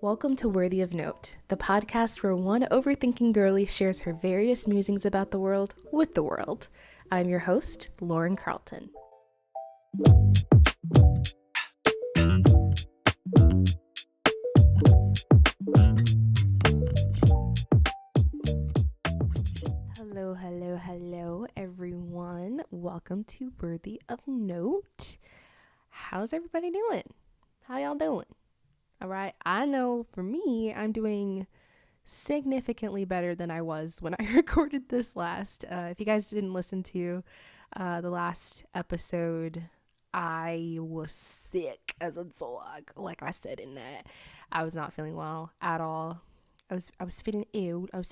Welcome to Worthy of Note, the podcast where one overthinking girlie shares her various musings about the world with the world. I'm your host, Lauren Carlton. Hello, everyone. Welcome to Worthy of Note. How's everybody doing? How y'all doing? All right, I know for me, I'm doing significantly better than I was when I recorded this last. If you guys didn't listen to the last episode, I was sick as a dog. Like I said in that, I was not feeling well at all. I was feeling ill. I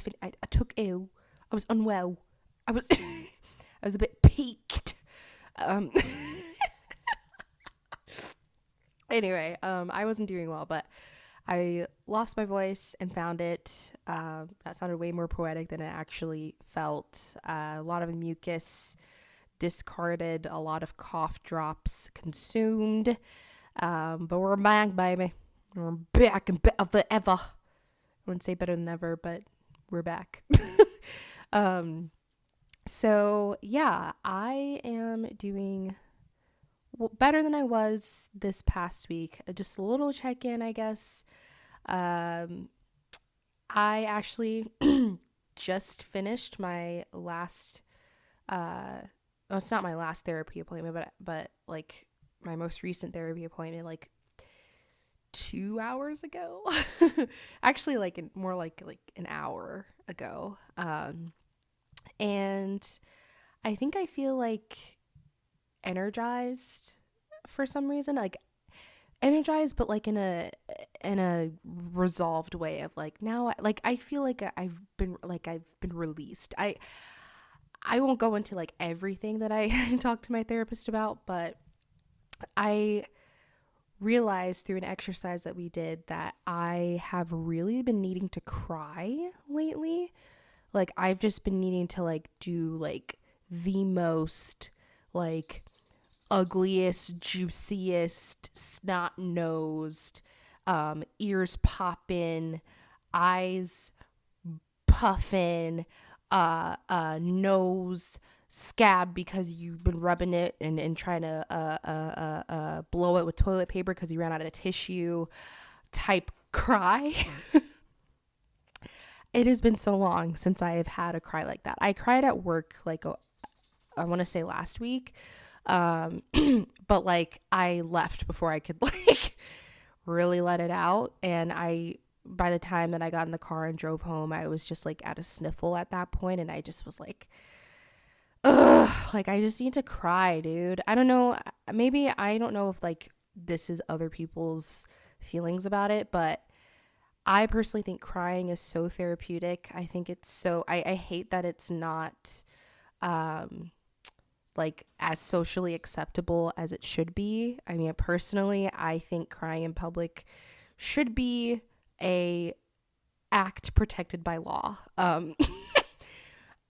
took ill. I was unwell. I was I was a bit peaked. Anyway, I wasn't doing well, but I lost my voice and found it. That sounded way more poetic than it actually felt. A lot of mucus discarded, a lot of cough drops consumed. But we're back, baby. We're back and better than ever. I wouldn't say better than ever, but we're back. So yeah, I am doing better than I was this past week. Just a little check-in, I guess. I actually just finished my last it's not my last therapy appointment, but like my most recent therapy appointment like 2 hours ago. Actually more like an hour ago. And I think I feel like energized for some reason, like energized, but like in a resolved way of like now, like I feel like I've been released. I won't go into like everything that I talked to my therapist about, but I realized through an exercise that we did that I have really been needing to cry lately. Like I've just been needing to like do like the most like ugliest, juiciest, snot-nosed, ears popping, eyes puffing, nose scab because you've been rubbing it and trying to blow it with toilet paper because you ran out of tissue type cry. It has been so long since I have had a cry like that. I cried at work like I want to say last week, but like I left before I could like really let it out, and by the time that I got in the car and drove home, I was just like at a sniffle at that point, and I just was like, ugh, like I just need to cry, dude. I don't know, maybe I don't know if like this is other people's feelings about it, but I personally think crying is so therapeutic. I think it's so, I hate that it's not like as socially acceptable as it should be. I mean, personally, I think crying in public should be a act protected by law.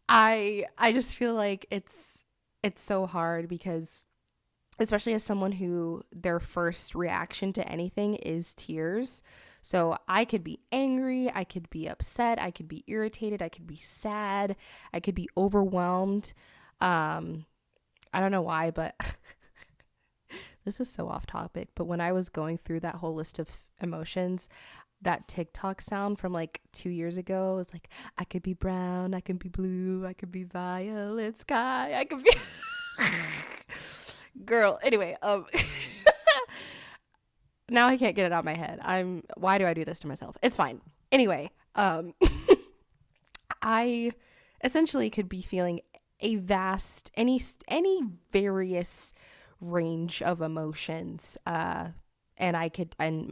I just feel like it's so hard because especially as someone who their first reaction to anything is tears. So I could be angry, I could be upset, I could be irritated, I could be sad, I could be overwhelmed. I don't know why, but this is so off topic. But when I was going through that whole list of emotions, that TikTok sound from like 2 years ago was like, I could be brown, I could be blue, I could be violet sky, I could be girl. Anyway, now I can't get it out of my head. Why do I do this to myself? It's fine. Anyway, I essentially could be feeling a vast, any various range of emotions, and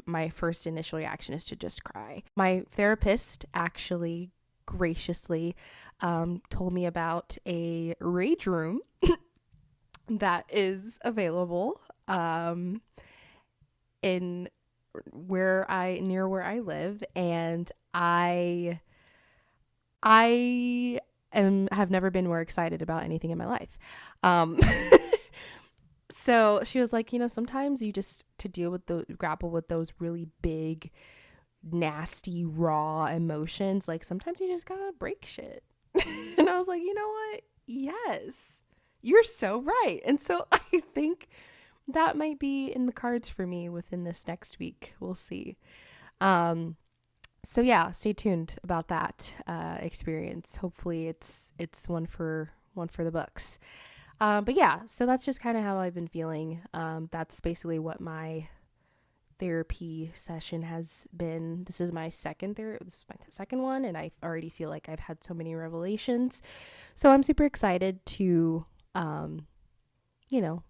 my first initial reaction is to just cry. My therapist actually graciously told me about a rage room that is available in where I live, and I have never been more excited about anything in my life. So she was like, sometimes you just, to grapple with those really big nasty, raw emotions. Like sometimes you just gotta break shit. And I was like, you know what? Yes, you're so right. And so I think that might be in the cards for me within this next week. We'll see. Um, so yeah, stay tuned about that experience. Hopefully it's one for the books. But yeah, so that's just kind of how I've been feeling. That's basically what my therapy session has been. This is my second one, and I already feel like I've had so many revelations. So I'm super excited to, um, you know,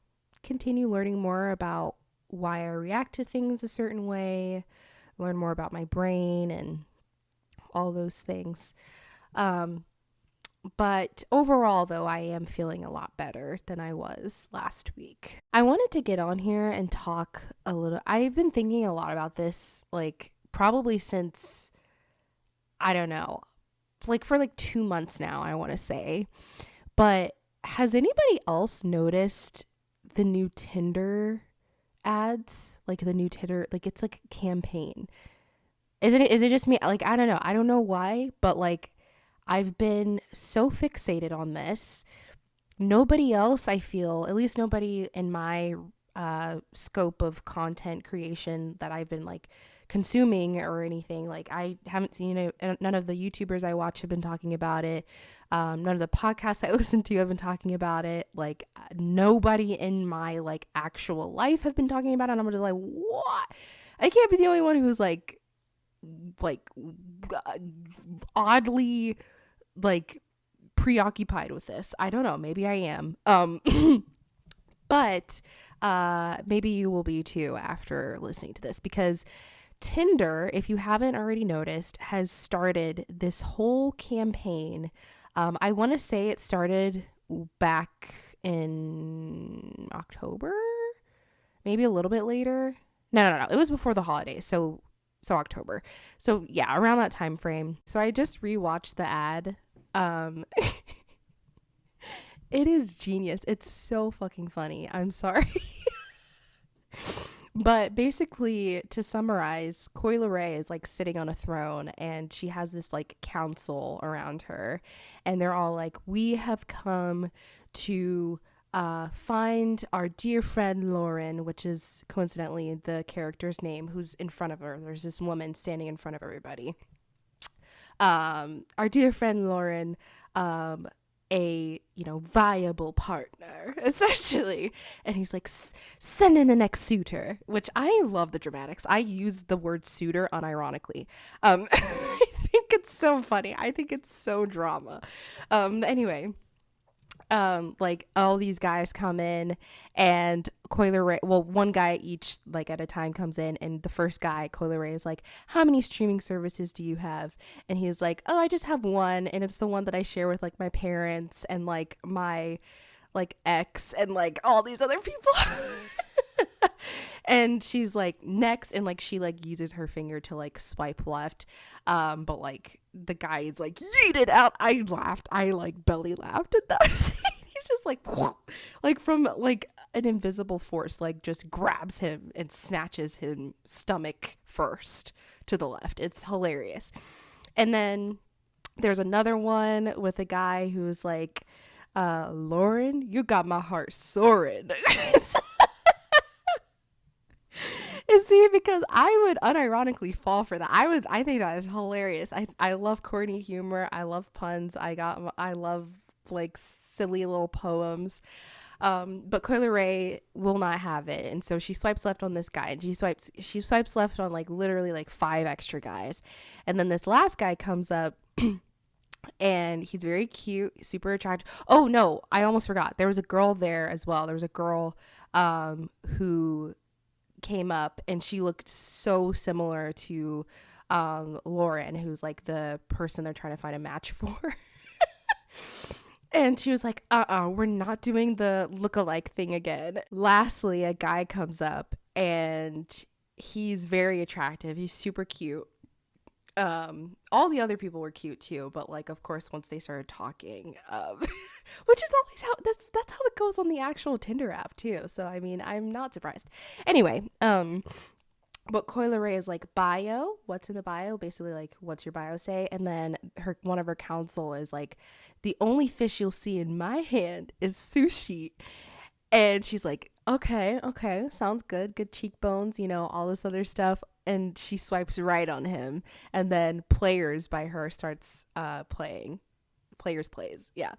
continue learning more about why I react to things a certain way, learn more about my brain and all those things. Um, but overall, though, I am feeling a lot better than I was last week. I wanted to get on here and talk a little. I've been thinking a lot about this, like, probably since, I don't know, like for like 2 months now, I want to say. But has anybody else noticed the new Tinder ads? Like the new Tinder, like it's like a campaign. Is it just me? Like, I don't know. I don't know why, but like I've been so fixated on this. Nobody else, I feel, at least nobody in my scope of content creation that I've been like consuming or anything. Like, I haven't seen it. None of the YouTubers I watch have been talking about it. None of the podcasts I listen to have been talking about it. Like, nobody in my like actual life have been talking about it. And I'm just like, what? I can't be the only one who's like oddly like preoccupied with this. I don't know, maybe I am. But maybe you will be too after listening to this, because Tinder, if you haven't already noticed, has started this whole campaign. I want to say it started back in October, maybe a little bit later. No. It was before the holidays. So October. So yeah, around that time frame. So I just rewatched the ad. It is genius. It's so fucking funny. I'm sorry. But basically, to summarize, Coyle Ray is like sitting on a throne, and she has this like council around her, and they're all like, we have come to find our dear friend Lauren, which is coincidentally the character's name, who's in front of her. There's this woman standing in front of everybody. Our dear friend Lauren, a viable partner, essentially. And he's like, send in the next suitor, which I love the dramatics. I use the word suitor unironically. I think it's so funny. I think it's so drama. Anyway, like all these guys come in, and Coyle Ray, well, one guy each like at a time comes in, and the first guy, Coyle Ray, is like, how many streaming services do you have? And he's like, oh, I just have one, and it's the one that I share with like my parents and like my like ex and like all these other people. And she's like, next, and like she like uses her finger to like swipe left, but like the guy is like, yeet it out. I laughed. I like belly laughed at that scene. He's just like from like an invisible force, like just grabs him and snatches him stomach first to the left. It's hilarious. And then there's another one with a guy who's like, Lauren, you got my heart soaring. And see, because I would unironically fall for that. I think that is hilarious. I love corny humor. I love puns. I love like silly little poems. But Coyle Ray will not have it. And so she swipes left on this guy, and she swipes left on like literally like 5 extra guys. And then this last guy comes up and he's very cute, super attractive. Oh no, I almost forgot. There was a girl there as well. There was a girl who came up, and she looked so similar to Lauren, who's like the person they're trying to find a match for. And she was like, we're not doing the look-alike thing again. Lastly, a guy comes up, and he's very attractive. He's super cute. All the other people were cute too, but like, of course, once they started talking, which is always how that's how it goes on the actual Tinder app too. So I mean, I'm not surprised. Anyway, But Coil Ray is like bio, what's in the bio? Basically like what's your bio say? And then one of her counsel is like the only fish you'll see in my hand is sushi. And she's like, okay, okay, sounds good. Good cheekbones, all this other stuff. And she swipes right on him. And then Players by her starts playing. Players plays, yeah.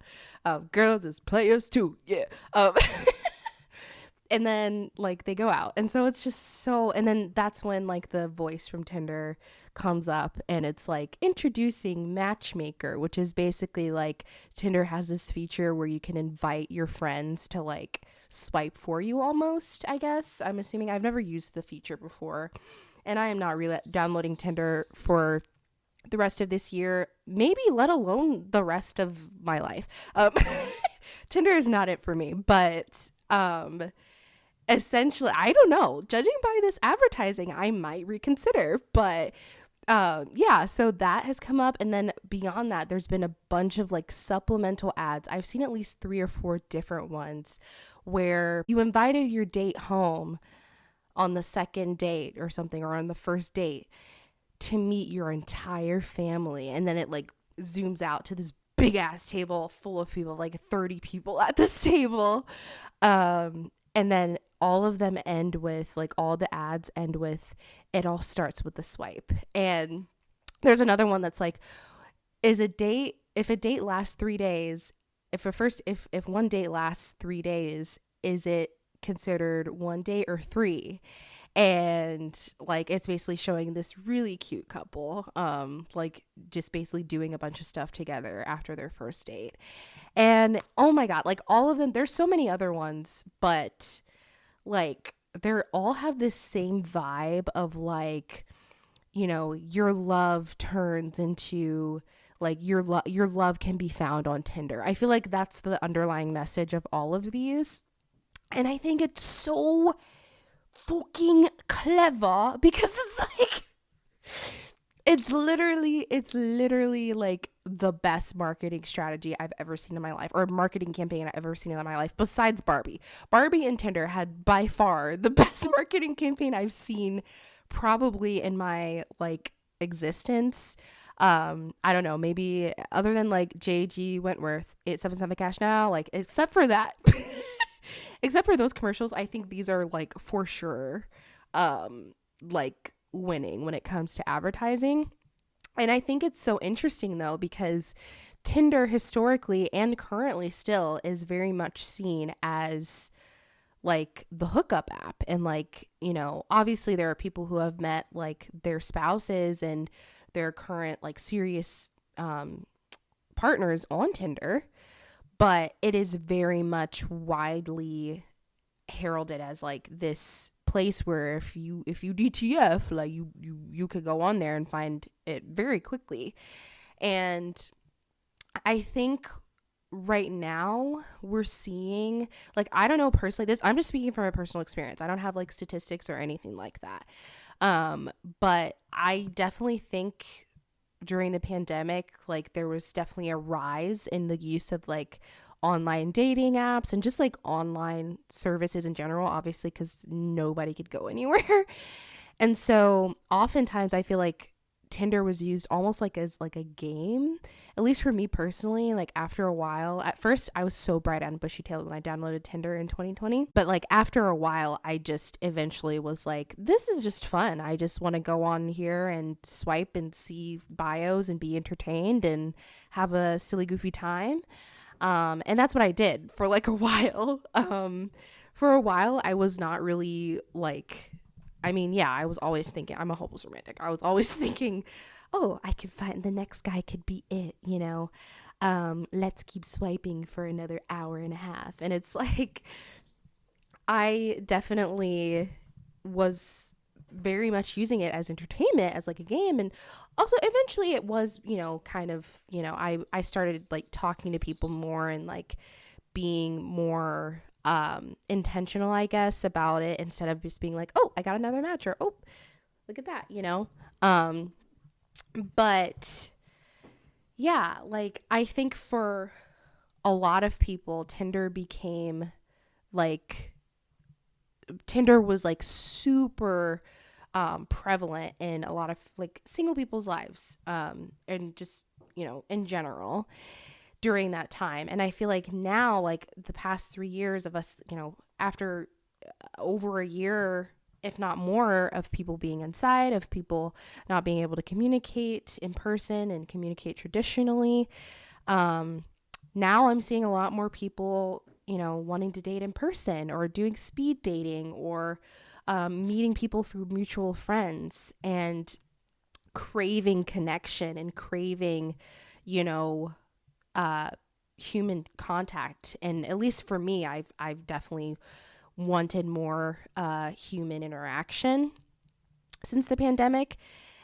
Girls is players too, yeah. And then like they go out, and so it's just so, and then that's when like the voice from Tinder comes up, and it's like introducing matchmaker, which is basically like Tinder has this feature where you can invite your friends to like swipe for you almost, I guess. I'm assuming. I've never used the feature before, and I am not really downloading Tinder for the rest of this year, maybe let alone the rest of my life. Tinder is not it for me, but essentially, I don't know, judging by this advertising, I might reconsider. But yeah, so that has come up. And then beyond that, there's been a bunch of like supplemental ads. I've seen at least 3 or 4 different ones where you invited your date home on the second date or something, or on the first date, to meet your entire family. And then it like zooms out to this big ass table full of people, like 30 people at this table. And then all of them end with, like, all the ads end with, it all starts with the swipe. And there's another one that's like, if a date lasts 3 days, if one date lasts 3 days, is it considered one date or three? And like it's basically showing this really cute couple like just basically doing a bunch of stuff together after their first date. And oh my god, like all of them, there's so many other ones, but like they're all have this same vibe of like, your love turns into like your love can be found on Tinder. I feel like that's the underlying message of all of these. And I think it's so fucking clever because it's like it's literally like the best marketing strategy I've ever seen in my life, or marketing campaign I've ever seen in my life, besides Barbie and Tinder had by far the best marketing campaign I've seen probably in my like existence. I don't know, maybe other than like JG Wentworth 877 Cash Now, like except for that. Except for those commercials, I think these are like for sure like winning when it comes to advertising. And I think it's so interesting though, because Tinder historically and currently still is very much seen as like the hookup app. And like, obviously there are people who have met like their spouses and their current like serious partners on Tinder, but it is very much widely heralded as like this place where if you DTF, like you could go on there and find it very quickly. And I think right now we're seeing, like, I don't know personally, this, I'm just speaking from my personal experience, I don't have like statistics or anything like that, but I definitely think during the pandemic, like there was definitely a rise in the use of like online dating apps and just like online services in general, obviously because nobody could go anywhere. And so oftentimes I feel like Tinder was used almost like as like a game, at least for me personally. Like after a while, at first I was so bright and bushy tailed when I downloaded Tinder in 2020, but like after a while I just eventually was like, this is just fun, I just want to go on here and swipe and see bios and be entertained and have a silly goofy time. And that's what I did for like a while. For a while I was not really like, I mean, yeah, I was always thinking, I'm a hopeless romantic. I was always thinking, oh, I could find the next guy could be it, let's keep swiping for another hour and a half. And it's like, I definitely was very much using it as entertainment, as like a game. And also eventually it was, kind of, I started like talking to people more and like being more intentional, I guess, about it, instead of just being like, oh, I got another match, or oh, look at that, but yeah, like I think for a lot of people Tinder was like super prevalent in a lot of like single people's lives, and just, in general during that time. And I feel like now, like the past 3 years of us, after over a year, if not more, of people being inside, of people not being able to communicate in person and communicate traditionally, now I'm seeing a lot more people, wanting to date in person or doing speed dating or meeting people through mutual friends and craving connection and craving, you know, human contact. And at least for me, I've definitely wanted more human interaction since the pandemic.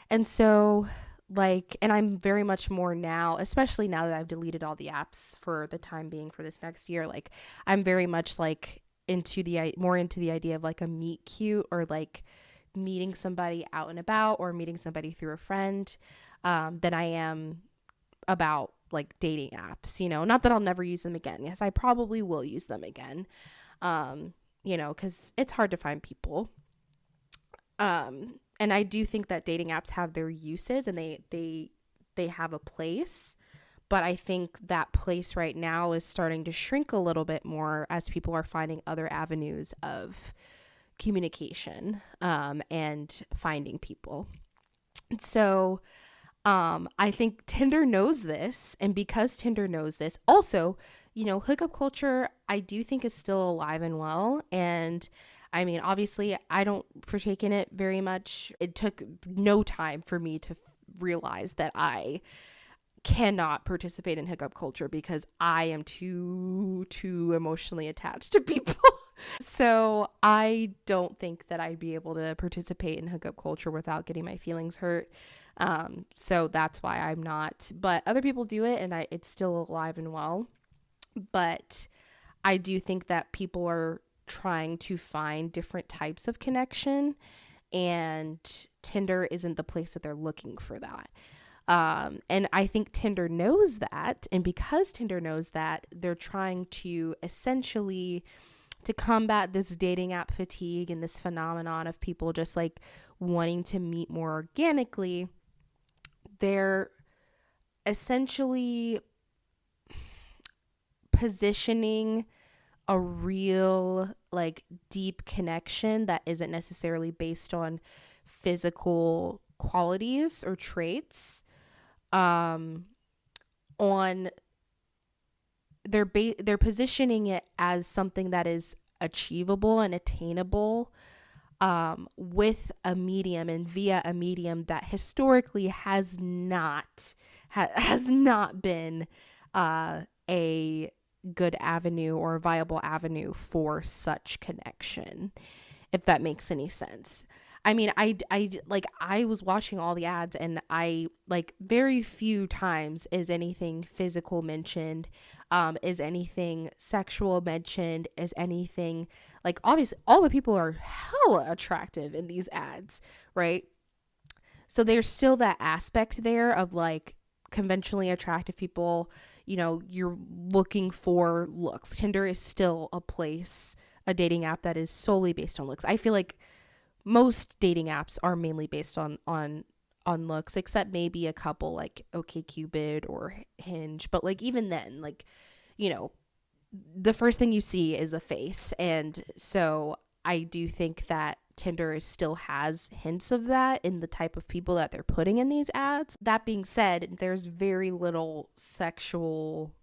And so, like, and I'm very much more now, especially now that I've deleted all the apps for the time being for this next year, like I'm very much like more into the idea of like a meet cute, or like meeting somebody out and about, or meeting somebody through a friend, than I am about like dating apps. Not that I'll never use them again. Yes, I probably will use them again, because it's hard to find people. And I do think that dating apps have their uses, and they have a place, but I think that place right now is starting to shrink a little bit more as people are finding other avenues of communication, and finding people. So I think Tinder knows this, and because Tinder knows this, also, hookup culture, I do think is still alive and well. And I mean, obviously, I don't partake in it very much. It took no time for me to realize that I cannot participate in hookup culture because I am too emotionally attached to people. So I don't think that I'd be able to participate in hookup culture without getting my feelings hurt. So that's why I'm not. But other people do it, and it's still alive and well. But I do think that people are trying to find different types of connection, and Tinder isn't the place that they're looking for that. And I think Tinder knows that. And because Tinder knows that, they're trying to essentially to combat this dating app fatigue and this phenomenon of people just like wanting to meet more organically. They're essentially positioning a real like deep connection that isn't necessarily based on physical qualities or traits, on they're positioning it as something that is achievable and attainable, with a medium and via a medium that historically has not been a good avenue or a viable avenue for such connection, if that makes any sense. I mean, I was watching all the ads, and I like very few times is anything physical mentioned, is anything sexual mentioned, is anything like, obviously all the people are hella attractive in these ads, right? So there's still that aspect there of like conventionally attractive people, you're looking for looks. Tinder is still a dating app that is solely based on looks. I feel like most dating apps are mainly based on looks, except maybe a couple like OkCupid or Hinge. But like even then, like, the first thing you see is a face. And so I do think that Tinder still has hints of that in the type of people that they're putting in these ads. That being said, there's very little sexual,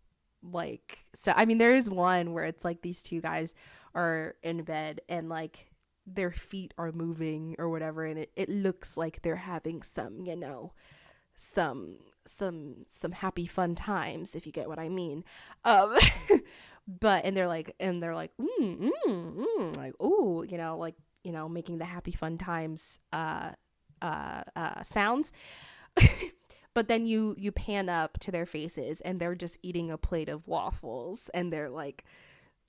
like, so I mean, there is one where it's like these two guys are in bed and like their feet are moving or whatever, and it looks like they're having some, some happy fun times, if you get what I mean. But and they're like like, oh, like, making the happy fun times sounds. But then you pan up to their faces, and they're just eating a plate of waffles, and they're like,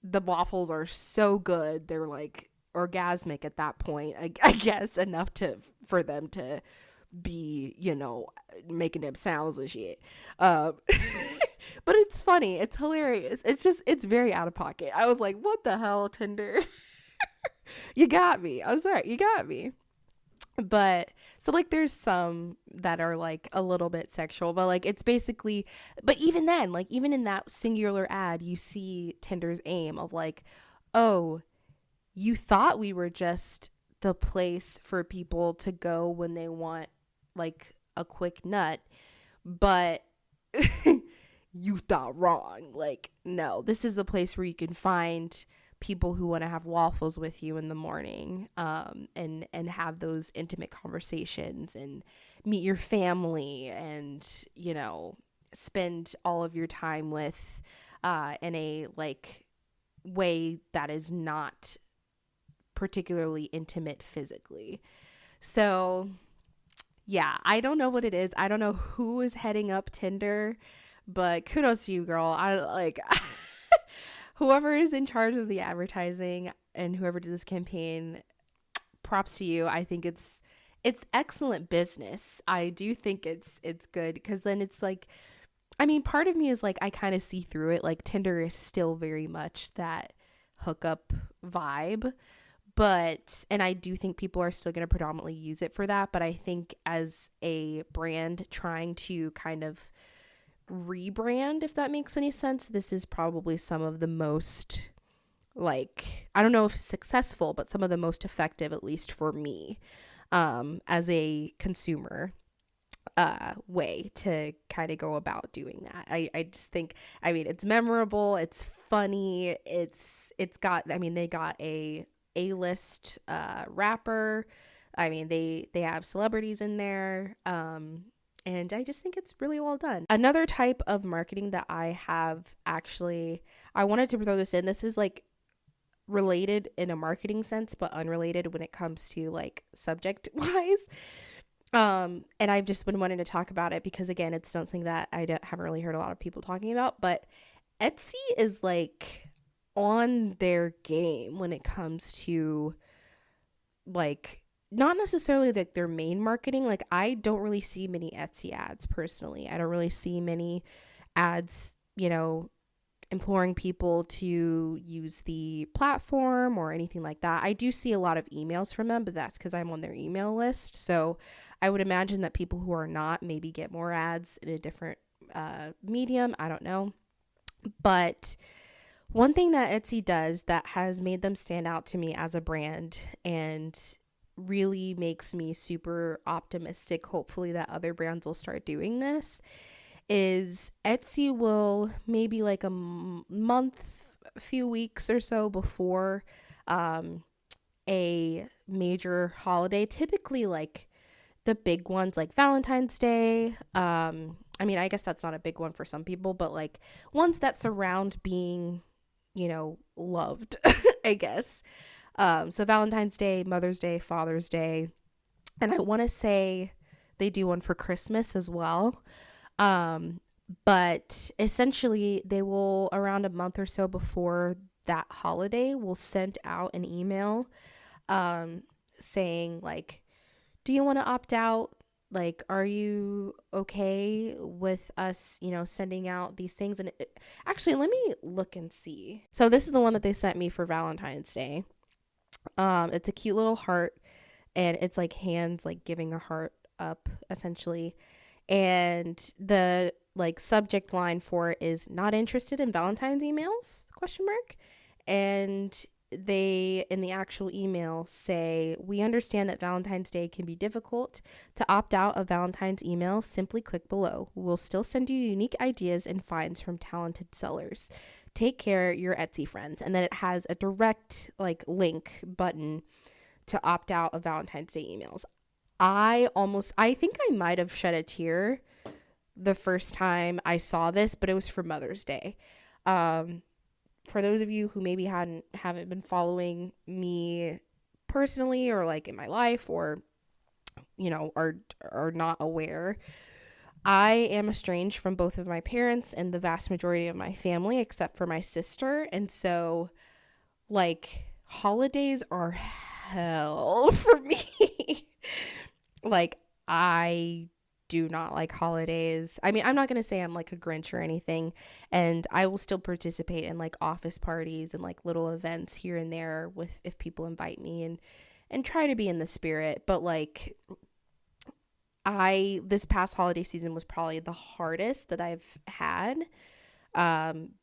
the waffles are so good, they're like orgasmic at that point, I guess, enough for them to be, making them sounds and shit. But it's funny, it's hilarious, it's very out of pocket. I was like, what the hell, Tinder? You got me. I'm sorry, you got me. But so like there's some that are like a little bit sexual, but like it's basically, but even then, like even in that singular ad, you see Tinder's aim of like, oh, you thought we were just the place for people to go when they want like a quick nut, but you thought wrong. Like, no, this is the place where you can find people who want to have waffles with you in the morning, and have those intimate conversations and meet your family and, you know, spend all of your time with, in a like way that is not particularly intimate physically. So yeah, I don't know what it is. I don't know who is heading up Tinder, but kudos to you, girl. I like whoever is in charge of the advertising and whoever did this campaign, props to you. I think it's excellent business. I do think it's good because then it's like, I mean, part of me is like I kind of see through it. Like Tinder is still very much that hookup vibe, but and I do think people are still going to predominantly use it for that, but I think as a brand trying to kind of rebrand, if that makes any sense, this is probably some of the most, like, I don't know if successful, but some of the most effective, at least for me, as a consumer, way to kind of go about doing that. I just think, I mean, it's memorable, it's funny, it's got, I mean, they got a-list rapper. I mean, they have celebrities in there, and I just think it's really well done. Another type of marketing that I have actually, I wanted to throw this in. This is like related in a marketing sense, but unrelated when it comes to like subject wise. And I've just been wanting to talk about it because again, it's something that haven't really heard a lot of people talking about, but Etsy is like on their game when it comes to like not necessarily like their main marketing. Like I don't really see many Etsy ads personally. I don't really see many ads, you know, imploring people to use the platform or anything like that. I do see a lot of emails from them, but that's because I'm on their email list. So I would imagine that people who are not maybe get more ads in a different medium. I don't know. But one thing that Etsy does that has made them stand out to me as a brand and really makes me super optimistic, hopefully, that other brands will start doing this, is Etsy will maybe like a month, a few weeks or so before a major holiday, typically like the big ones like Valentine's Day. I mean, I guess that's not a big one for some people, but like ones that surround being, you know, loved, I guess. So Valentine's Day, Mother's Day, Father's Day, and I want to say they do one for Christmas as well. But essentially they will, around a month or so before that holiday, will send out an email, saying like, do you want to opt out? Like, are you okay with us, you know, sending out these things? And actually, let me look and see. So this is the one that they sent me for Valentine's Day. It's a cute little heart, and it's like hands like giving a heart up essentially. And the like subject line for it is not interested in Valentine's emails, question mark. And they in the actual email say, we understand that Valentine's Day can be difficult. To opt out of Valentine's email, simply click below. We'll still send you unique ideas and finds from talented sellers. Take care, your Etsy friends. And then it has a direct like link button to opt out of Valentine's Day emails. I think I might have shed a tear the first time I saw this, but it was for Mother's Day. For those of you who maybe haven't been following me personally or like in my life, or, you know, are not aware, I am estranged from both of my parents and the vast majority of my family, except for my sister. And so like holidays are hell for me. Like I do not like holidays. I mean, I'm not going to say I'm like a Grinch or anything, and I will still participate in like office parties and like little events here and there with if people invite me and try to be in the spirit. But like, this past holiday season was probably the hardest that I've had,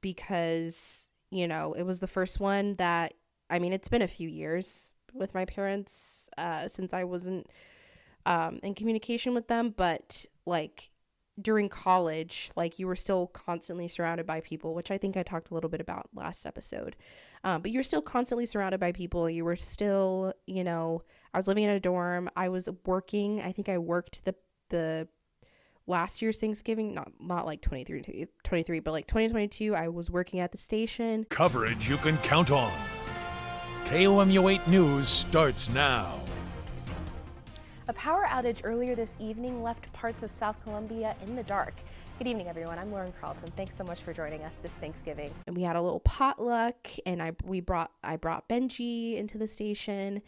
because, it was the first one that, I mean, it's been a few years with my parents, since I wasn't, in communication with them, but like during college, like you were still constantly surrounded by people, which I think I talked a little bit about last episode. But you're still constantly surrounded by people. You were still, I was living in a dorm. I was working. I think I worked the last year's Thanksgiving, not like 23, but like 2022, I was working at the station. Coverage you can count on. KOMU8 News starts now. A power outage earlier this evening left parts of South Columbia in the dark. Good evening, everyone. I'm Lauren Carlton. Thanks so much for joining us this Thanksgiving. And we had a little potluck, and I brought Benji into the station.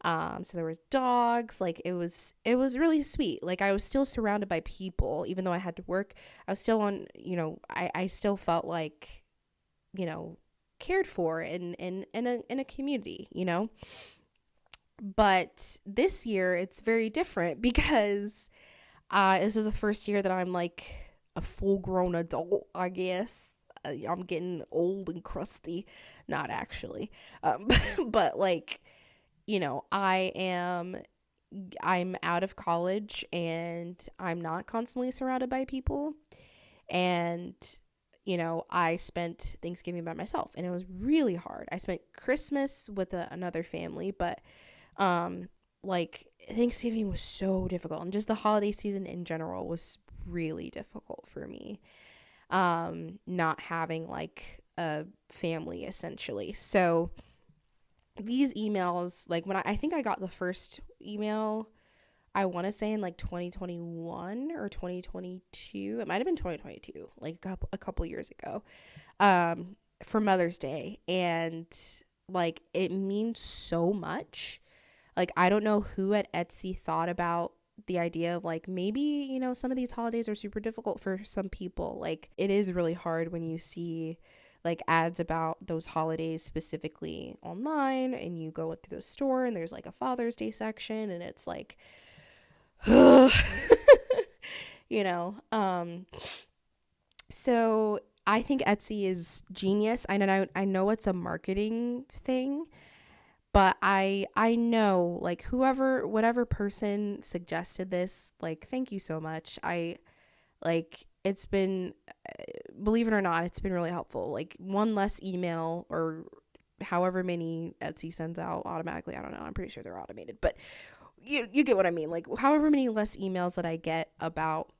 So there was dogs. Like it was really sweet. Like I was still surrounded by people, even though I had to work. I was still on. I still felt like, cared for in a community. But this year it's very different because this is the first year that I'm like a full-grown adult, I guess. I'm getting old and crusty. Not actually. But like, I'm out of college and I'm not constantly surrounded by people. And, I spent Thanksgiving by myself and it was really hard. I spent Christmas with another family, but like Thanksgiving was so difficult, and just the holiday season in general was really difficult for me, not having like a family essentially. So these emails, like when I think I got the first email, I want to say in like 2021 or 2022, it might have been 2022, like a couple years ago, for Mother's Day, and like it means so much. Like, I don't know who at Etsy thought about the idea of like, maybe, some of these holidays are super difficult for some people. Like, it is really hard when you see like ads about those holidays specifically online, and you go through the store and there's like a Father's Day section, and it's like, so I think Etsy is genius. I know it's a marketing thing, but I know like whatever person suggested this, like, thank you so much. It's been, believe it or not, it's been really helpful. Like one less email, or however many Etsy sends out automatically. I don't know. I'm pretty sure they're automated, but you get what I mean. Like however many less emails that I get about,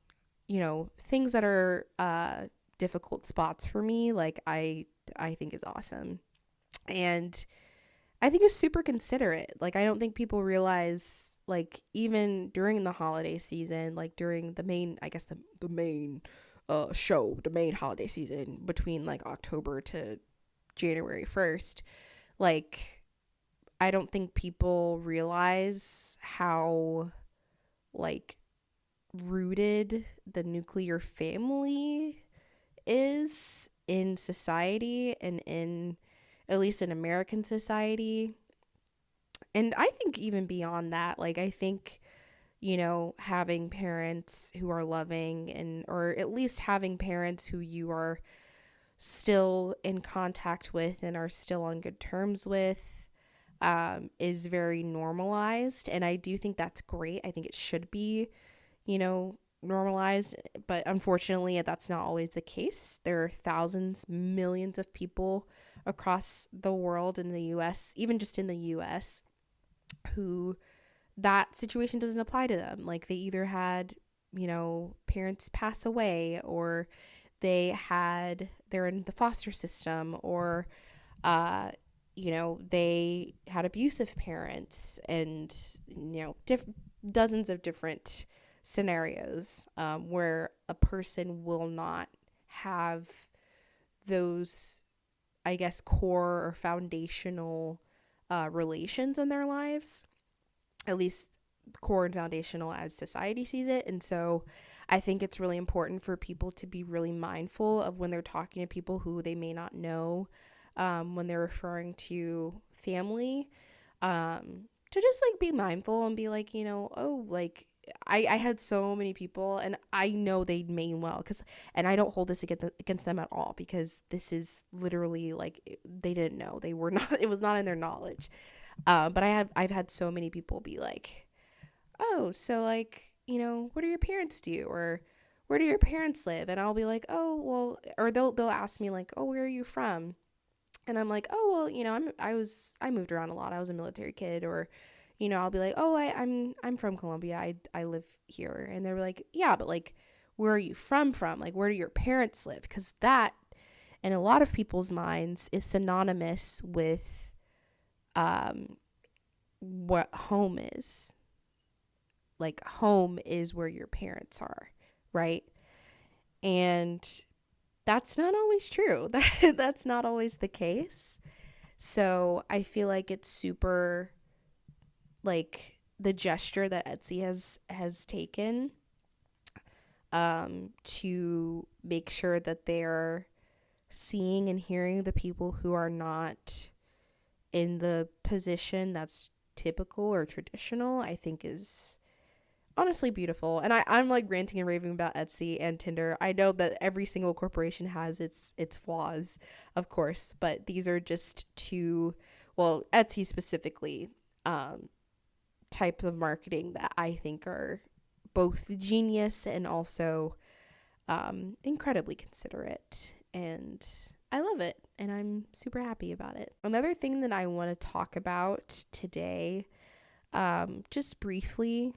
things that are difficult spots for me, like I think is awesome. And I think it's super considerate. Like, I don't think people realize, like, even during the holiday season, like during the main, I guess the main the main holiday season between like October to January 1st, like, I don't think people realize how like rooted the nuclear family is in society, and in at least in American society. And I think even beyond that, like I think, having parents who are loving, and or at least having parents who you are still in contact with and are still on good terms with, is very normalized. And I do think that's great. I think it should be, normalized, but unfortunately that's not always the case. There are thousands, millions of people across the world, in the US, even just in the US, who that situation doesn't apply to them. Like they either had, parents pass away, or they're in the foster system, or they had abusive parents, and dozens of different scenarios where a person will not have those, I guess, core or foundational relations in their lives, at least core and foundational as society sees it. And so I think it's really important for people to be really mindful of when they're talking to people who they may not know, when they're referring to family, to just like be mindful and be like, oh, like I had so many people, and I know they mean well, because, and I don't hold this against them at all, because this is literally like they didn't know, they were not, it was not in their knowledge. But I've had so many people be like, oh, so like, what do your parents do, or where do your parents live? And I'll be like, oh, well, or they'll ask me like, oh, where are you from? And I'm like, oh, well, I moved around a lot. I was a military kid. Or, I'll be like, oh, I'm from Colombia. I live here. And they're like, yeah, but like, where are you from? Like, where do your parents live? Because that, in a lot of people's minds, is synonymous with what home is. Like, home is where your parents are, right? And that's not always true. That's not always the case. So I feel like it's super, like, the gesture that Etsy has taken to make sure that they're seeing and hearing the people who are not in the position that's typical or traditional, I think is honestly beautiful. And I'm like ranting and raving about Etsy and Tinder. I know that every single corporation has its flaws, of course, but these are just two, well, Etsy specifically, type of marketing that I think are both genius and also incredibly considerate. And I love it, and I'm super happy about it. Another thing that I want to talk about today, just briefly,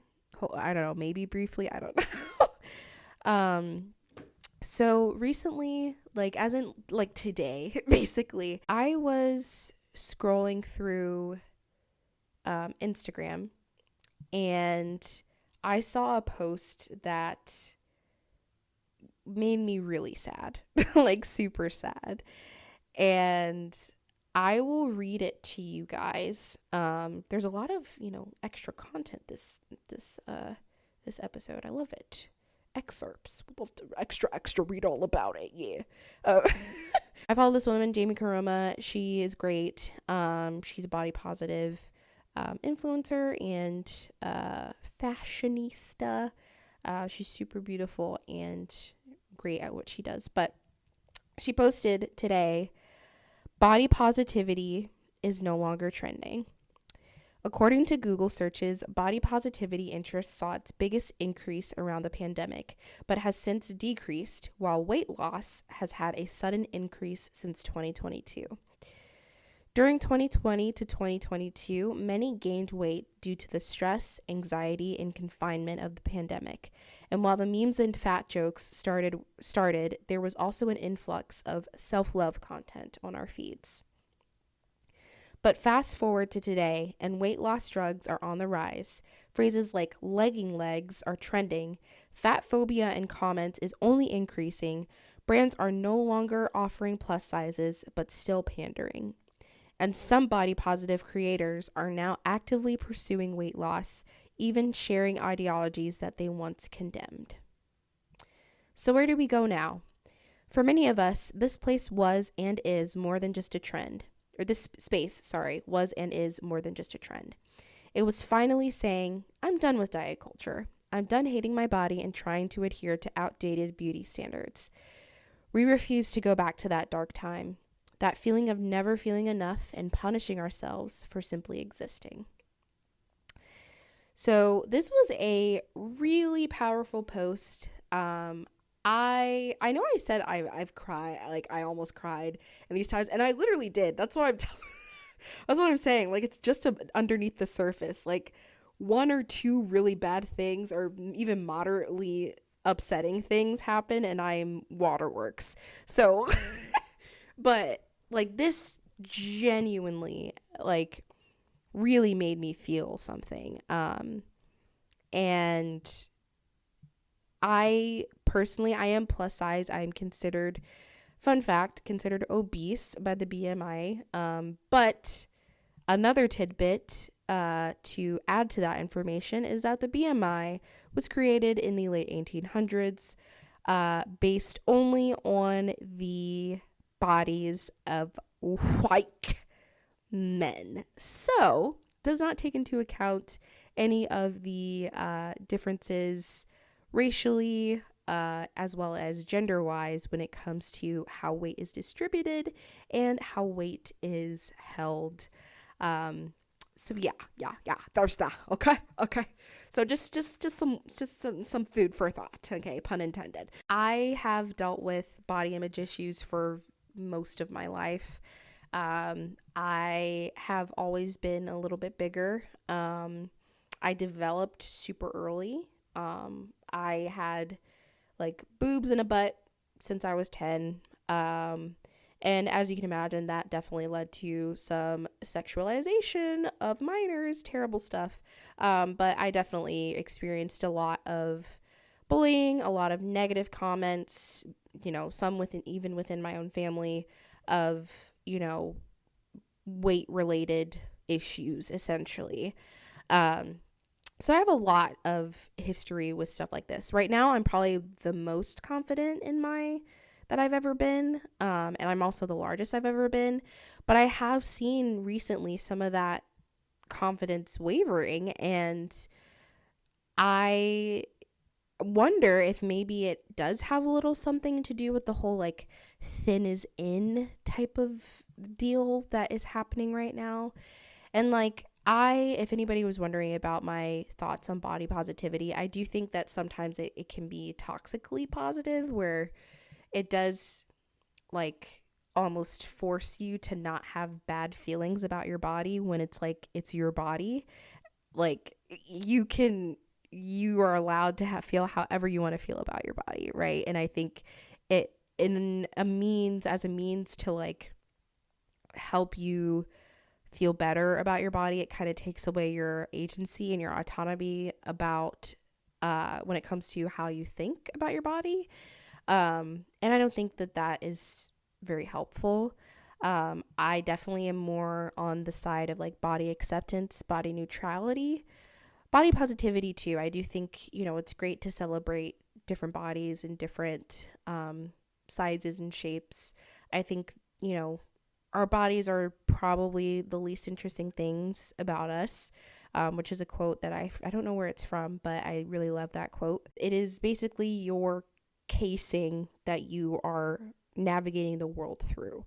I don't know, maybe briefly, I don't know. So recently, like, as in like today, basically, I was scrolling through Instagram, and I saw a post that made me really sad, like super sad. And I will read it to you guys. There's a lot of, extra content this episode. I love it. Excerpts. We'll love to extra read all about it. Yeah. I follow this woman, Jamie Karoma. She is great. She's a body positive influencer and fashionista. She's super beautiful and great at what she does. But she posted today, body positivity is no longer trending. According to Google searches, body positivity interest saw its biggest increase around the pandemic, but has since decreased, while weight loss has had a sudden increase since 2022. During 2020 to 2022, many gained weight due to the stress, anxiety, and confinement of the pandemic. And while the memes and fat jokes started, there was also an influx of self-love content on our feeds. But fast forward to today, and weight loss drugs are on the rise. Phrases like legging legs are trending. Fat phobia in comments is only increasing. Brands are no longer offering plus sizes, but still pandering. And some body positive creators are now actively pursuing weight loss, even sharing ideologies that they once condemned. So where do we go now? For many of us, this place was and is more than just a trend. Or this space, was and is more than just a trend. It was finally saying, I'm done with diet culture. I'm done hating my body and trying to adhere to outdated beauty standards. We refuse to go back to that dark time, that feeling of never feeling enough and punishing ourselves for simply existing. So this was a really powerful post. I know I said I've cried, like I almost cried in these times, and I literally did. That's what that's what I'm saying. Like, it's just underneath the surface. Like, one or two really bad things or even moderately upsetting things happen and I'm waterworks. So but like, this genuinely, like, really made me feel something. And I personally, I am plus size. I am considered, fun fact, considered obese by the BMI. But another tidbit to add to that information is that the BMI was created in the late 1800s based only on the bodies of white men. So does not take into account any of the differences racially, as well as gender wise when it comes to how weight is distributed and how weight is held. So yeah, there's that. Okay. So just some food for thought. Okay, pun intended. I have dealt with body image issues for most of my life. I have always been a little bit bigger. I developed super early. I had like boobs and a butt since I was 10. And as you can imagine, that definitely led to some sexualization of minors, terrible stuff. But I definitely experienced a lot of bullying, a lot of negative comments, some even within my own family of, weight related issues, essentially. Um, so I have a lot of history with stuff like this. Right now, I'm probably the most confident in my that I've ever been, and I'm also the largest I've ever been. But I have seen recently some of that confidence wavering, and I wonder if maybe it does have a little something to do with the whole like thin is in type of deal that is happening right now. And like, if anybody was wondering about my thoughts on body positivity, I do think that sometimes it can be toxically positive, where it does like almost force you to not have bad feelings about your body when it's like it's your body. Like you are allowed to feel however you want to feel about your body, right? And I think it as a means to like help you feel better about your body, it kind of takes away your agency and your autonomy about when it comes to how you think about your body. And I don't think that is very helpful. I definitely am more on the side of like body acceptance, body neutrality, body positivity too. I do think, it's great to celebrate different bodies and different sizes and shapes. I think, our bodies are probably the least interesting things about us, which is a quote that I don't know where it's from, but I really love that quote. It is basically your casing that you are navigating the world through.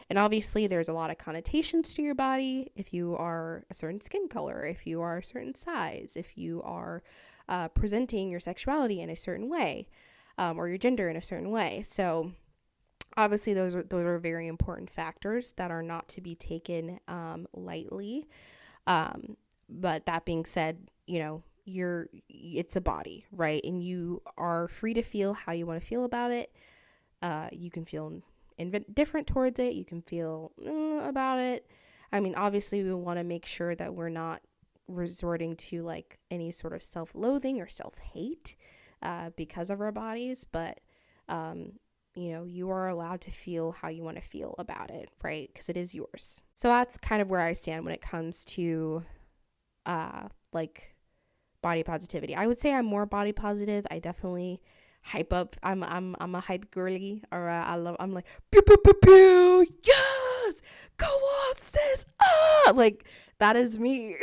And obviously, there's a lot of connotations to your body. If you are a certain skin color, if you are a certain size, if you are presenting your sexuality in a certain way, or your gender in a certain way. So obviously, those are very important factors that are not to be taken lightly. But that being said, it's a body, right? And you are free to feel how you want to feel about it. You can feel indifferent towards it. You can feel about it. I mean, obviously, we want to make sure that we're not resorting to like any sort of self-loathing or self-hate because of our bodies. But, you are allowed to feel how you want to feel about it, right? Because it is yours. So that's kind of where I stand when it comes to like body positivity. I would say I'm more body positive. I definitely hype up. I'm a hype girly, or I'm like pew pew pew pew. Yes, go on, sis. Like that is me.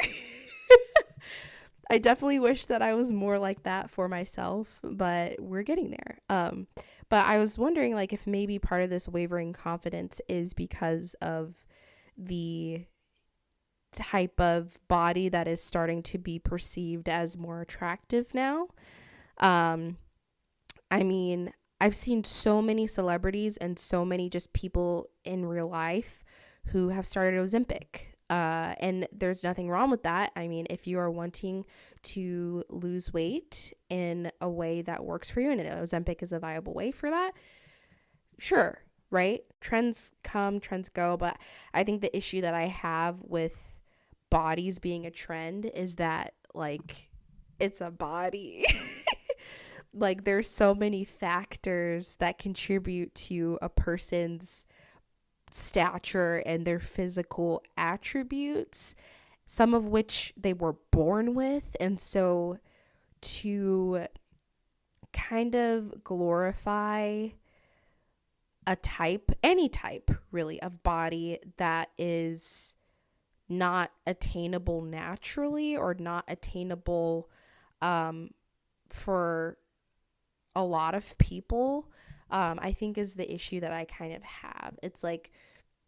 I definitely wish that I was more like that for myself, but we're getting there. But I was wondering like if maybe part of this wavering confidence is because of the type of body that is starting to be perceived as more attractive now. I mean, I've seen so many celebrities and so many just people in real life who have started Ozempic. And there's nothing wrong with that. I mean, if you are wanting to lose weight in a way that works for you, and Ozempic is a viable way for that, sure, right? Trends come, trends go. But I think the issue that I have with bodies being a trend is that, like, it's a body. Like, there's so many factors that contribute to a person's stature and their physical attributes, some of which they were born with. And so to kind of glorify any type really of body that is not attainable naturally, or not attainable um, for a lot of people, I think is the issue that I kind of have. It's like,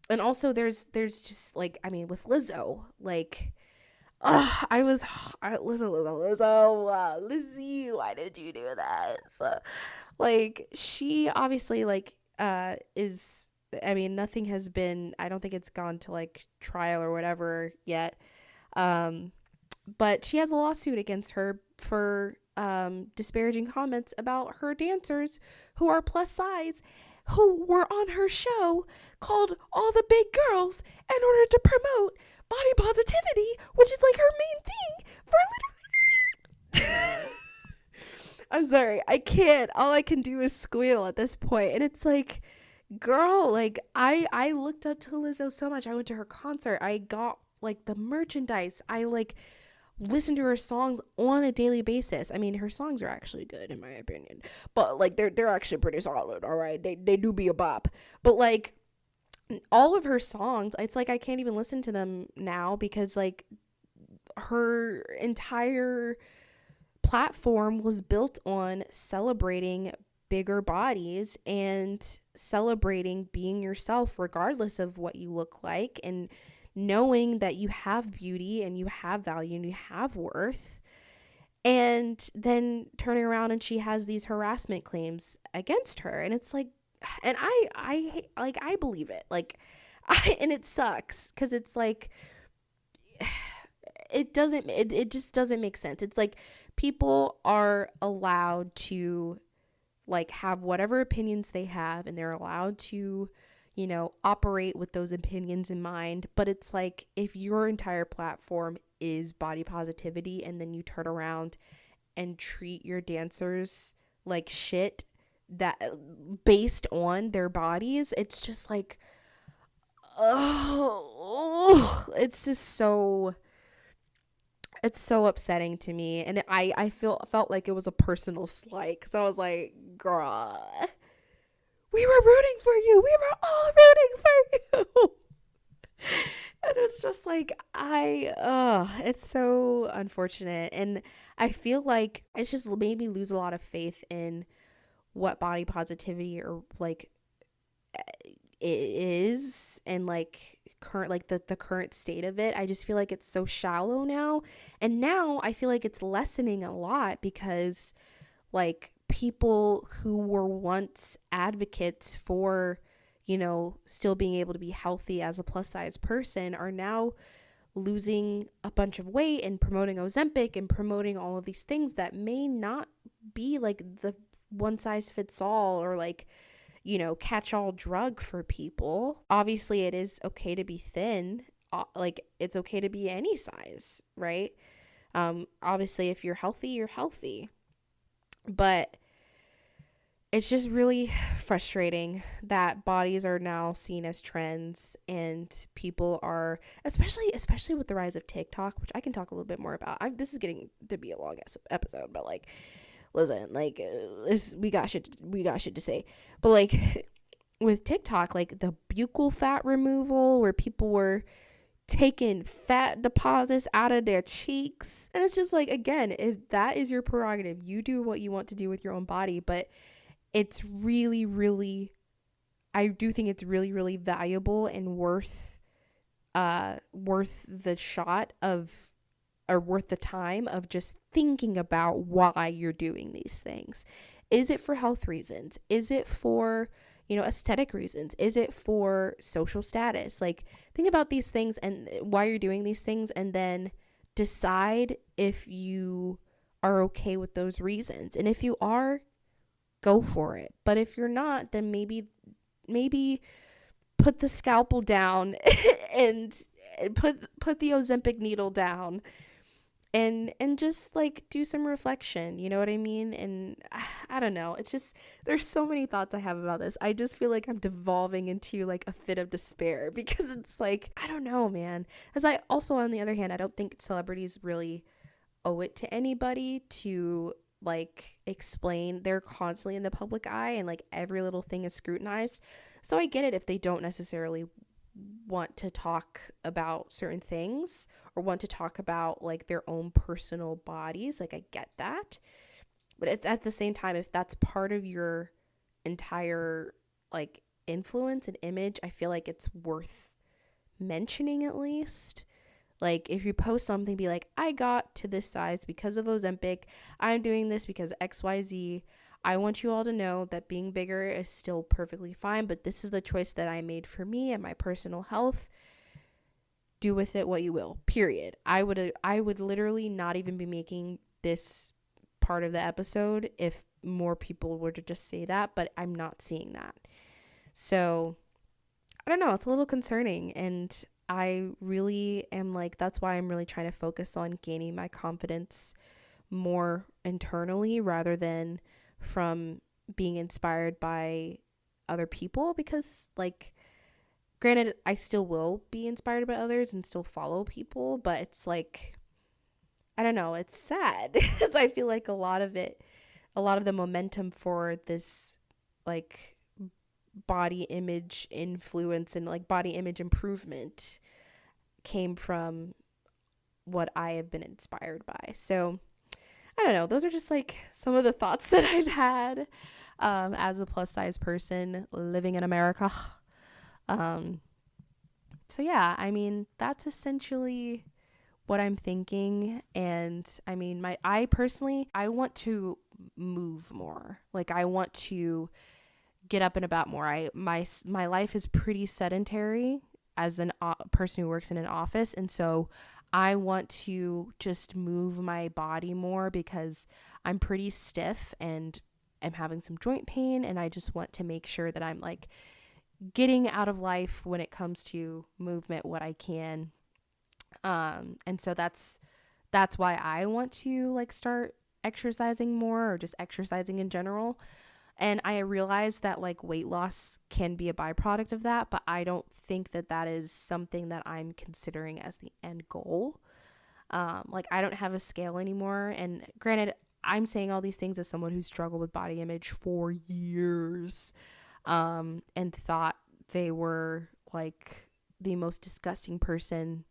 and also there's just like, I mean, with Lizzo, like, Lizzo, Lizzie, why did you do that? So, like, she obviously, like, is, I mean, nothing has been, I don't think it's gone to like trial or whatever yet. Um, but she has a lawsuit against her for disparaging comments about her dancers who are plus size, who were on her show called All the Big Girls in order to promote body positivity, which is like her main thing for literally. I'm sorry, I can't. All I can do is squeal at this point, and it's like, girl, like, I looked up to Lizzo so much. I went to her concert. I got like the merchandise. I like listen to her songs on a daily basis. I mean, her songs are actually good in my opinion, but like they're actually pretty solid. All right, they do be a bop, but like all of her songs, it's like I can't even listen to them now because like her entire platform was built on celebrating bigger bodies and celebrating being yourself regardless of what you look like, and knowing that you have beauty and you have value and you have worth. And then turning around and she has these harassment claims against her, and it's like, and I believe it, like, and it sucks because it's like, it just doesn't make sense. It's like people are allowed to like have whatever opinions they have, and they're allowed to, you know, operate with those opinions in mind. But it's like, if your entire platform is body positivity and then you turn around and treat your dancers like shit that based on their bodies, it's just like, oh, it's just so, it's so upsetting to me. And I felt like it was a personal slight because I was like, girl, we were rooting for you, we were all rooting for you. And it's just like, it's so unfortunate. And I feel like it's just made me lose a lot of faith in what body positivity, or like, it is, and like current, like the current state of it. I just feel like it's so shallow now. And now I feel like it's lessening a lot because like people who were once advocates for, you know, still being able to be healthy as a plus size person are now losing a bunch of weight and promoting Ozempic and promoting all of these things that may not be like the one size fits all, or like, you know, catch all drug for people. Obviously, it is okay to be thin. Like, it's okay to be any size, right? Obviously, if you're healthy, you're healthy. But it's just really frustrating that bodies are now seen as trends, and people are, especially with the rise of TikTok, which I can talk a little bit more about. This is getting to be a long episode, but like, listen, like, we got shit to say. But like with TikTok, like the buccal fat removal, where people were taking fat deposits out of their cheeks, and it's just like, again, if that is your prerogative, you do what you want to do with your own body. But it's really, really, I do think it's really, really valuable and worth the shot of, or worth the time of just thinking about why you're doing these things. Is it for health reasons? Is it for, you know, aesthetic reasons? Is it for social status? Like, think about these things and why you're doing these things, and then decide if you are okay with those reasons. And if you are, go for it. But if you're not, then maybe put the scalpel down and put the Ozempic needle down, and just like do some reflection, you know what I mean? And I don't know, it's just, there's so many thoughts I have about this. I just feel like I'm devolving into like a fit of despair because it's like, I don't know, man. As I also, on the other hand, I don't think celebrities really owe it to anybody to like explain. They're constantly in the public eye, and like every little thing is scrutinized. So I get it if they don't necessarily want to talk about certain things or want to talk about like their own personal bodies. Like, I get that. But it's at the same time, if that's part of your entire like influence and image, I feel like it's worth mentioning at least. Like, if you post something, be like, I got to this size because of Ozempic. I'm doing this because XYZ. I want you all to know that being bigger is still perfectly fine, but this is the choice that I made for me and my personal health. Do with it what you will. Period. I would literally not even be making this part of the episode if more people were to just say that, but I'm not seeing that. So, I don't know, it's a little concerning, and I really am like, that's why I'm really trying to focus on gaining my confidence more internally rather than from being inspired by other people, because like, granted, I still will be inspired by others and still follow people, but it's like, I don't know, it's sad because I feel like a lot of the momentum for this like body image influence and like body image improvement came from what I have been inspired by. So I don't know. Those are just like some of the thoughts that I've had as a plus size person living in America. Um, so yeah, I mean, that's essentially what I'm thinking. And I mean, I personally, I want to move more. Like, I want to get up and about more. My life is pretty sedentary as a person who works in an office, and so I want to just move my body more because I'm pretty stiff and I'm having some joint pain, and I just want to make sure that I'm like getting out of life when it comes to movement what I can. And so that's why I want to like start exercising more, or just exercising in general. And I realize that like weight loss can be a byproduct of that, but I don't think that that is something that I'm considering as the end goal. Like, I don't have a scale anymore. And granted, I'm saying all these things as someone who's struggled with body image for years, and thought they were like the most disgusting person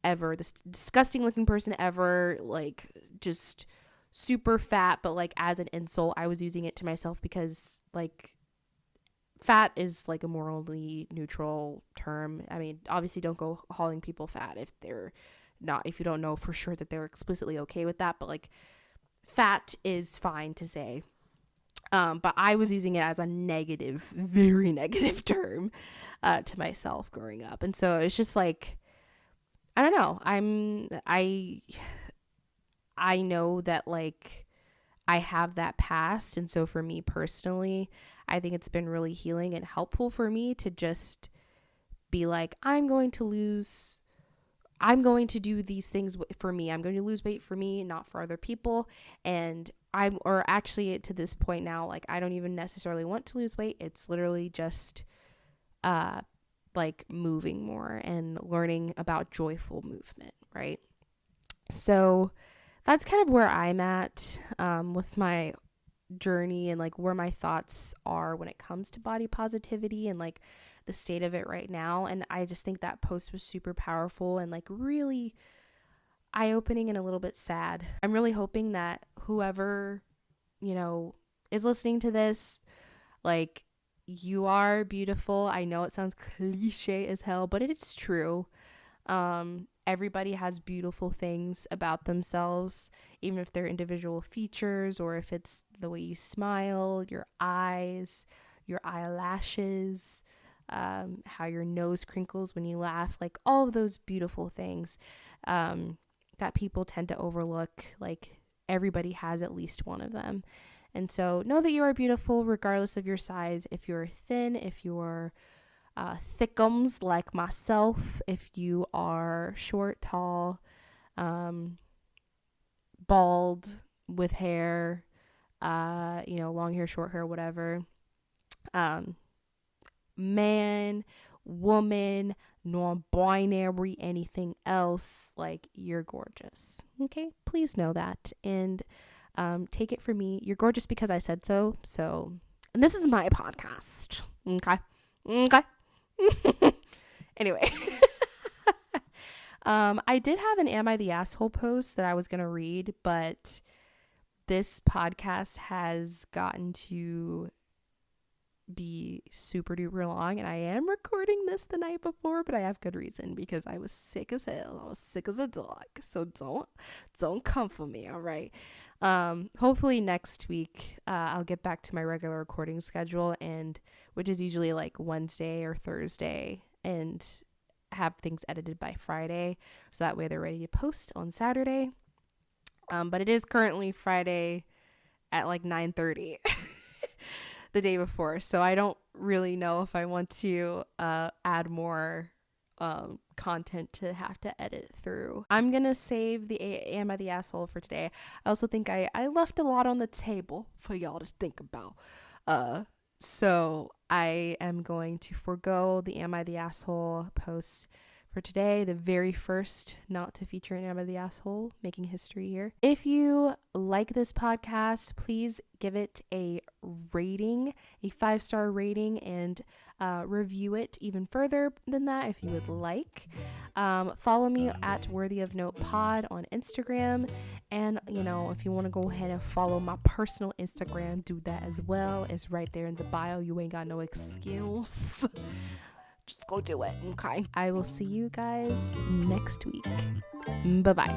ever, this disgusting looking person ever, like just super fat, but like as an insult. I was using it to myself because like fat is like a morally neutral term. I mean, obviously don't go calling people fat if you don't know for sure that they're explicitly okay with that, but like fat is fine to say. But I was using it as a negative, very negative term to myself growing up. And so it's just like, I don't know. I know that like I have that past, and so for me personally, I think it's been really healing and helpful for me to just be like, I'm going to do these things for me. I'm going to lose weight for me, not for other people. And or actually to this point now, like, I don't even necessarily want to lose weight. It's literally just like moving more and learning about joyful movement, right? So that's kind of where I'm at with my journey, and like where my thoughts are when it comes to body positivity and like the state of it right now. And I just think that post was super powerful and like really eye-opening and a little bit sad. I'm really hoping that whoever, is listening to this, like, you are beautiful. I know it sounds cliche as hell, but it is true. Everybody has beautiful things about themselves, even if they're individual features, or if it's the way you smile, your eyes, your eyelashes, how your nose crinkles when you laugh, like all of those beautiful things that people tend to overlook. Like, everybody has at least one of them. And so know that you are beautiful regardless of your size. If you're thin, if you're thickums like myself, if you are short, tall, bald, with hair, long hair, short hair, whatever, man, woman, non-binary, anything else, like, you're gorgeous. Okay, please know that, and take it from me, you're gorgeous because I said so. And this is my podcast. Okay. Anyway. I did have an Am I the Asshole post that I was going to read, but this podcast has gotten to be super duper long, and I am recording this the night before, but I have good reason because I was sick as hell. I was sick as a dog. So don't come for me, all right? Hopefully next week I'll get back to my regular recording schedule, and which is usually like Wednesday or Thursday, and have things edited by Friday, so that way they're ready to post on Saturday. But it is currently Friday at like 9:30 the day before, so I don't really know if I want to add more content to have to edit through. I'm gonna save the Am I the Asshole for today. I also think I left a lot on the table for y'all to think about. So I am going to forego the Am I the Asshole post for today, the very first not to feature an Am I the Asshole, making history here. If you like this podcast, please give it a rating, a 5-star rating, and review it even further than that if you would like. Follow me at Worthy of Note Pod on Instagram, and if you want to go ahead and follow my personal Instagram, do that as well. It's right there in the bio. You ain't got no excuse. Just go do it, okay? I will see you guys next week. Bye-bye.